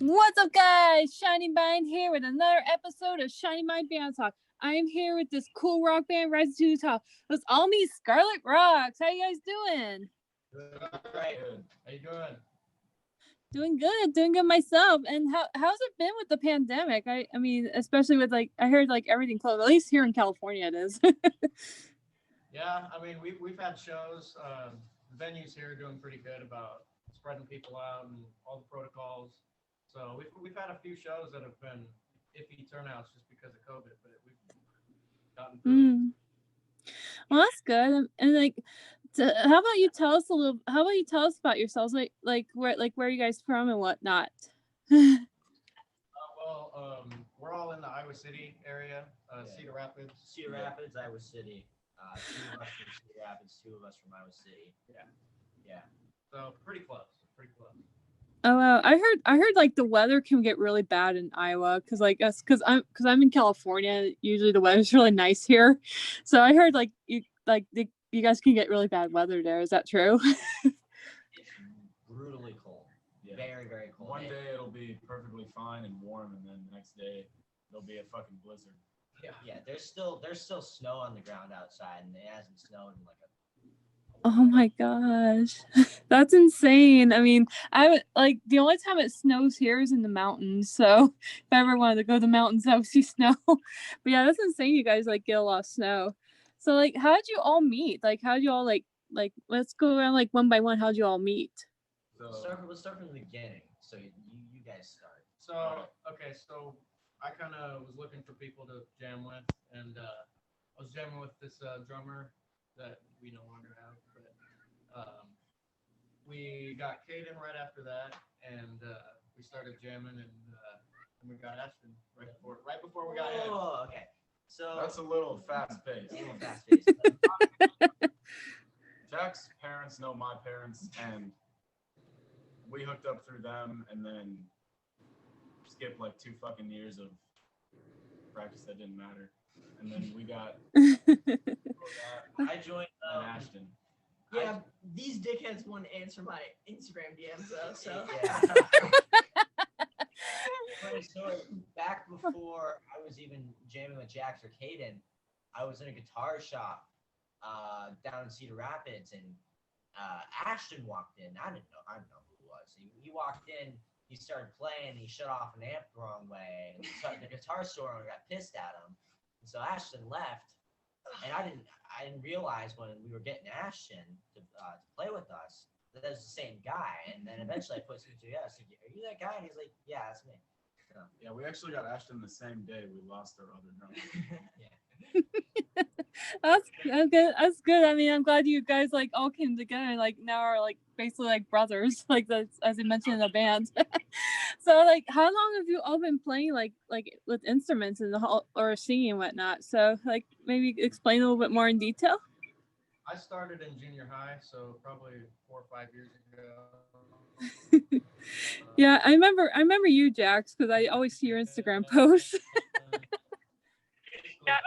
What's up, guys? Shiningbind here with another episode of Shiningbind Band Talk. I am here with this cool rock band, Rise to the Top. It's all me, Scarlett Roxx. How you guys doing? Great. How you doing? Doing good myself. And how's it been with the pandemic? I mean, especially with I heard everything closed. At least here in California, it is. Yeah, I mean, we've had shows. The venues here are doing pretty good about spreading people out and all the protocols. So we've had a few shows that have been iffy turnouts just because of COVID, but we've gotten through it. Well, that's good. And how about you tell us about yourselves? Where are you guys from and whatnot? We're all in the Iowa City area, Cedar Rapids. Cedar Rapids, Iowa City. Two of us from Cedar Rapids, two of us from Iowa City. Yeah. So pretty close. Oh wow! I heard the weather can get really bad in Iowa because I'm in California. Usually the weather's really nice here, so I heard you guys can get really bad weather there. Is that true? It's brutally cold. Yeah. Very, very cold. One day it'll be perfectly fine and warm, and then the next day there'll be a fucking blizzard. Yeah. There's still snow on the ground outside, and it hasn't snowed in Oh my gosh, that's insane. I mean, the only time it snows here is in the mountains. So if I ever wanted to go to the mountains, I would see snow. But yeah, that's insane. You guys get a lot of snow. So how did you all meet? How did you all let's go around one by one. How did you all meet? So let's start from the beginning. So you guys start. So I kind of was looking for people to jam with, and I was jamming with this drummer that we no longer have, but we got Caden right after that, and we started jamming, and we got Ashton right before we got him. Oh, okay. So that's a little fast paced. Jack's parents know my parents, and we hooked up through them, and then skipped 2 fucking years of practice that didn't matter. And then we got I joined Ashton. Yeah, these dickheads wouldn't answer my Instagram DMs though, so yeah. Funny story, back before I was even jamming with Jax or Caden, I was in a guitar shop down in Cedar Rapids, and Ashton walked in. I don't know who it was. He walked in, he started playing, he shut off an amp the wrong way, and the guitar store owner got pissed at him. And so Ashton left, and I didn't realize when we were getting Ashton to play with us that was the same guy. And then eventually I put some together. I said, "Are you that guy?" And he's like, "Yeah, that's me." So, yeah, we actually got Ashton the same day we lost our other drummer. Yeah. That's good. That's good. I mean, I'm glad you guys all came together and now are basically brothers, as you mentioned in the band. So how long have you all been playing with instruments in the hall or singing and whatnot? So maybe explain a little bit more in detail. I started in junior high, so probably 4 or 5 years ago. Yeah, I remember you, Jax, because I always see your Instagram posts. Yeah.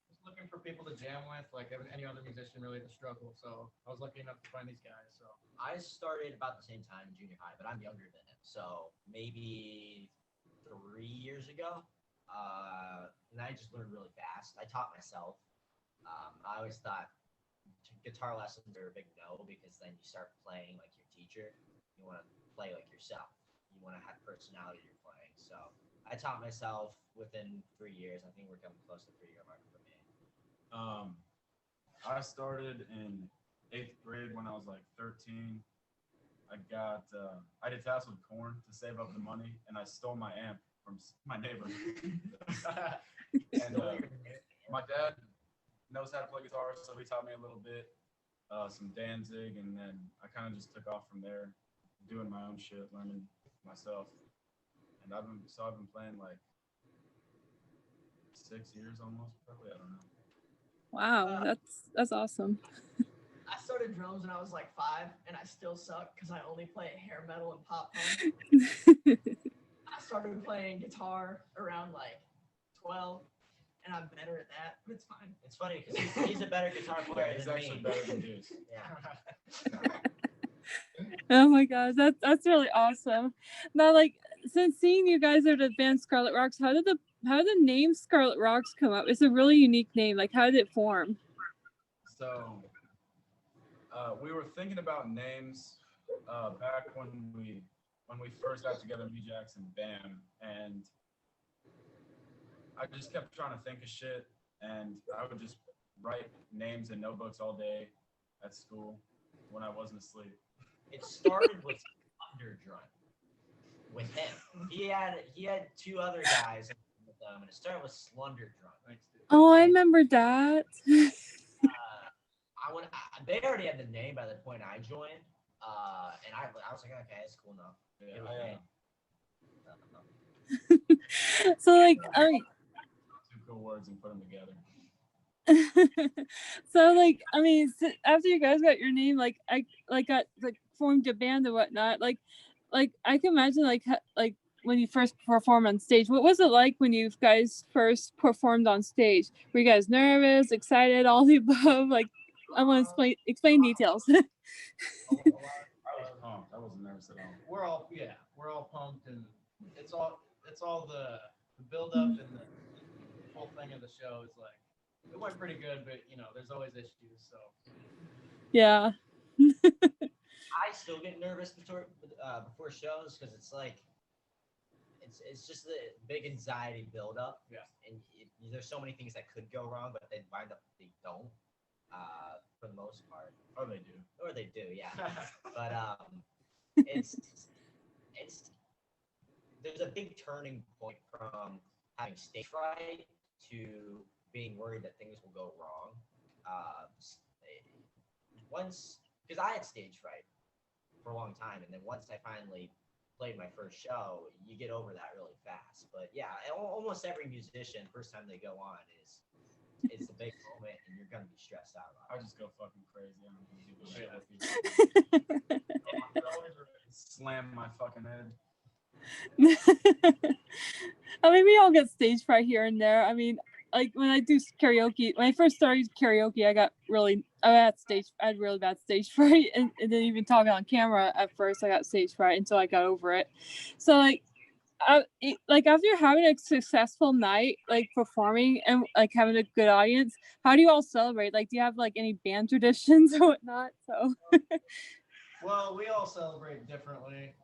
Just looking for people to jam with, like any other musician really to struggle. So I was lucky enough to find these guys. So I started about the same time in junior high, but I'm younger than him. So maybe 3 years ago. And I just learned really fast. I taught myself. I always thought guitar lessons are a big no, because then you start playing like your teacher. You want to play like yourself. You want to have personality you're playing. So I taught myself within 3 years. I think we're coming close to the 3-year mark for me. I started in 8th grade when I was 13. I did tasks with corn to save up the money, and I stole my amp from my neighbor. And my dad knows how to play guitar, so he taught me a little bit, some Danzig, and then I kind of just took off from there, doing my own shit, learning myself. And I've been playing 6 years almost, probably. I don't know. Wow, that's awesome. I started drums when I was 5, and I still suck because I only play hair metal and pop punk. I started playing guitar around 12, and I'm better at that, but it's fine. It's funny because he's a better guitar player He's than actually me. better than Juice. Yeah. Oh my gosh, that's really awesome. Now, like, since seeing you guys are the band Scarlet Rocks, how did the name Scarlet Rocks come up? It's a really unique name. Like, how did it form? So we were thinking about names back when we first got together, me, Jax, and Bam, and I just kept trying to think of shit, and I would just write names in notebooks all day at school when I wasn't asleep. It started with Underdrunk with him. He had two other guys with them, and it started with Slunderdrunk. Oh, I remember that. They already had the name by the point I joined, and I was like, okay, it's cool enough. Yeah, So, like, two cool words and put them together. so, like, I mean, after you guys got your name, like, I got formed a band and whatnot. Like I can imagine like when you first performed on stage. What was it like when you guys first performed on stage? Were you guys nervous, excited, all the above? Like, I want to explain details. I wasn't nervous at all. We're all pumped, and it's all the build up and the whole thing of the show is like it went pretty good, but there's always issues. So Yeah. I still get nervous before shows because it's like it's just the big anxiety build up. Yeah. And there's so many things that could go wrong, but they wind up they don't. For the most part. Or they do, yeah. But it's there's a big turning point from having stage fright to being worried that things will go wrong. Once, because I had stage fright for a long time, and then once I finally played my first show, you get over that really fast. But yeah, almost every musician, first time they go on is the big moment, and you're gonna be stressed out about it. I just go fucking crazy. I don't give a shit with you. Slam my fucking head. I mean, we all get stage fright here and there. I mean, like when I do karaoke, when I first started karaoke, I had really bad stage fright, and didn't even talk on camera at first. I got stage fright until I got over it. So like after having a successful night, like performing and like having a good audience, how do you all celebrate? Like, do you have like any band traditions or whatnot? So well, we all celebrate differently.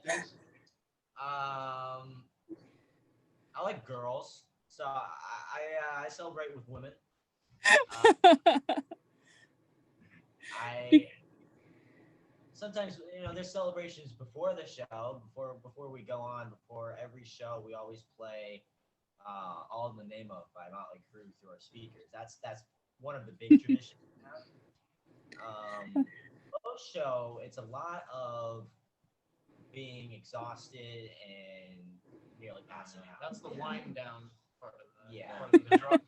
Chris? I like girls, so I celebrate with women. Sometimes there's celebrations before the show, before we go on. Before every show, we always play "All in the Name of" by Motley Crue through our speakers. That's one of the big traditions we have. Post show, it's a lot of being exhausted and nearly passing out. That's the wind down part of that. Yeah. Part of the drug.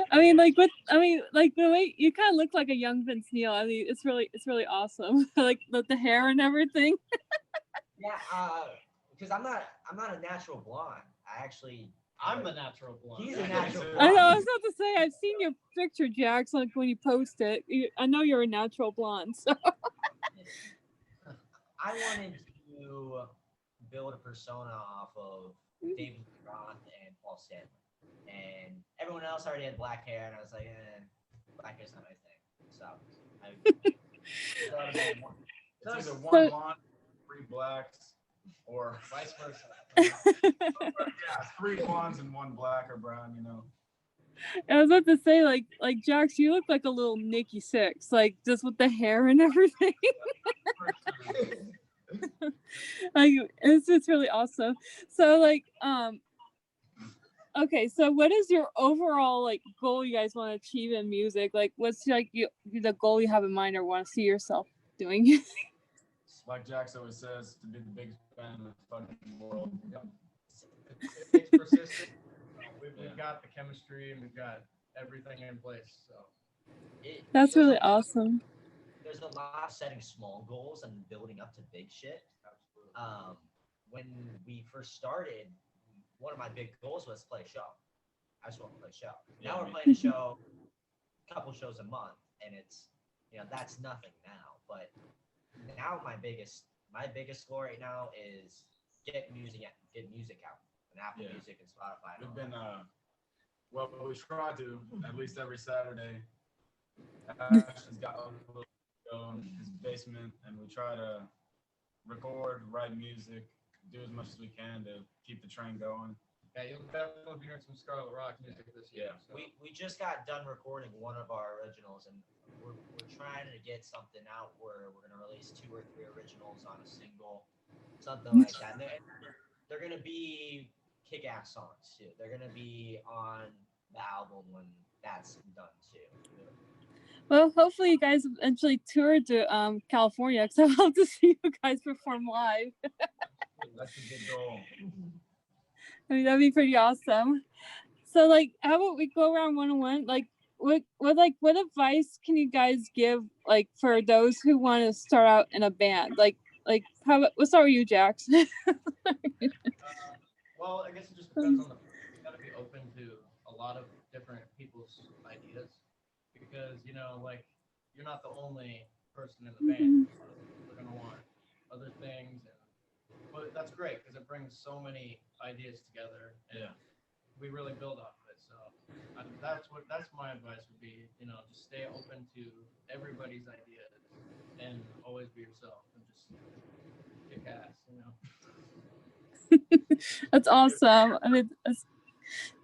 I mean, like the way you kind of look like a young Vince Neil. I mean, it's really awesome. Like the hair and everything. Yeah, because I'm not a natural blonde. I'm the natural blonde. He's a natural blonde. I know. I was about to say, I've seen your picture, Jax, like when you post it. I know you're a natural blonde. So I wanted to build a persona off of David Roth and Paul Stanley, and everyone else already had black hair, and I was like, black hair's not my thing. So it's either one blonde, three blacks, or vice versa. Yeah, three blondes and one black or brown. I was about to say, like Jax, you look like a little Nikki Sixx, like just with the hair and everything. Like it's really awesome. So like okay, so what is your overall like goal you guys want to achieve in music? Like what's like the goal you have in mind or want to see yourself doing? Like Jax always says, to be the biggest band in the fucking world. It's persistent. We've got the chemistry and we've got everything in place. So That's really awesome. There's a lot of setting small goals and building up to big shit. When we first started, one of my big goals was to play a show. I just want to play a show. Now we're playing a show couple shows a month, and it's that's nothing now. But now my biggest goal right now is get music out on Apple Yeah. Music and Spotify. And We've all been that. well, we try to at least every Saturday. Ashton's got a little show in his basement, and we try to record, write music, do as much as we can to keep the train going. Yeah, you'll definitely be hearing some Scarlet Rocks music this year. Yeah. So. We just got done recording one of our originals, and we're trying to get something out where we're gonna release 2 or 3 originals on a single, something like that. And they're gonna be kick-ass songs too. They're gonna be on the album when that's done too. Well, hopefully you guys eventually tour to California, because I'd love to see you guys perform live. That's a good goal. I mean, that'd be pretty awesome. So, like, how about we go around one-on-one? Like, what advice can you guys give, like, for those who want to start out in a band? Like, how about, we'll start with you, Jax. Well, I guess it just depends on you gotta be open to a lot of different people's ideas, because like you're not the only person in the band. We're gonna want other things, but that's great because it brings so many ideas together, and we really build off of it. So that's my advice would be, just stay open to everybody's ideas and always be yourself and just kick ass. That's awesome. I mean,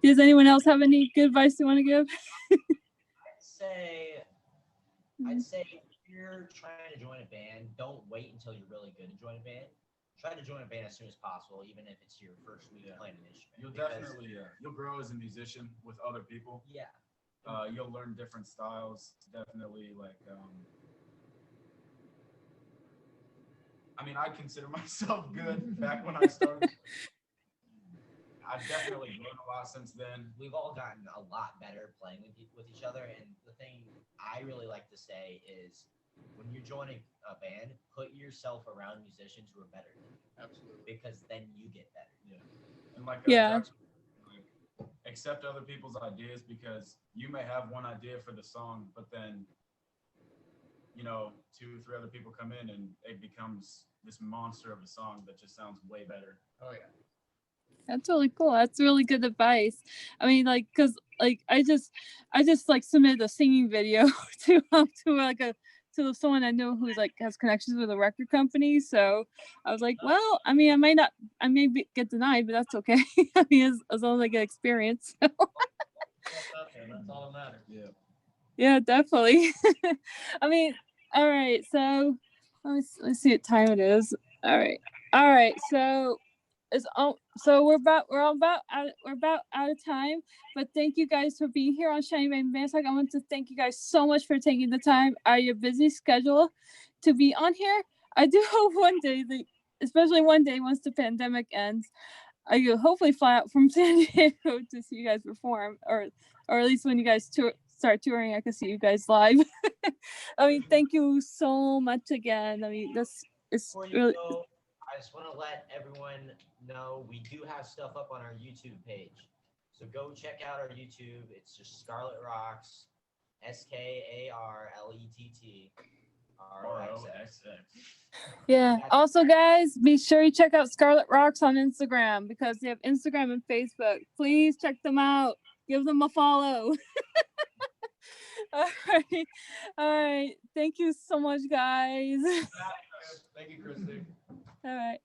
does anyone else have any good advice they want to give? I'd say if you're trying to join a band, don't wait until you're really good to join a band. Try to join a band as soon as possible, even if it's your first week playing an instrument. You'll definitely you'll grow as a musician with other people. Yeah. You'll learn different styles. Definitely, like I mean, I consider myself good back when I started. I've definitely grown a lot since then. We've all gotten a lot better playing with each other, and the thing I really like to say is, when you're joining a band, put yourself around musicians who are better than you. Absolutely. Because then you get better. Yeah. And like accept other people's ideas, because you may have one idea for the song, but then 2, 3 other people come in and it becomes this monster of a song that just sounds way better. Oh yeah. That's really cool. That's really good advice. I mean, like, cause like I just like submitted a singing video to someone I know who's like has connections with a record company. So I was like, well, I mean, I may get denied, but that's okay. I mean, as long as I get experience. That's all that matters. Yeah. Yeah, definitely. I mean, all right. So let's see what time it is. All right. So we're about out of time, but thank you guys for being here on Shiningbind Band Talk. I want to thank you guys so much for taking the time out of your busy schedule to be on here. I do hope one day, especially one day once the pandemic ends, I will hopefully fly out from San Diego to see you guys perform, or at least when you guys start touring, I can see you guys live. I mean, thank you so much again. I mean, this is really. I just want to let everyone know we do have stuff up on our YouTube page. So go check out our YouTube. It's just Scarlet Rocks, SkarlettRoxx. Yeah. Also, guys, be sure you check out Scarlet Rocks on Instagram, because they have Instagram and Facebook. Please check them out. Give them a follow. All right. Thank you so much, guys. Thank you, Christy. All right.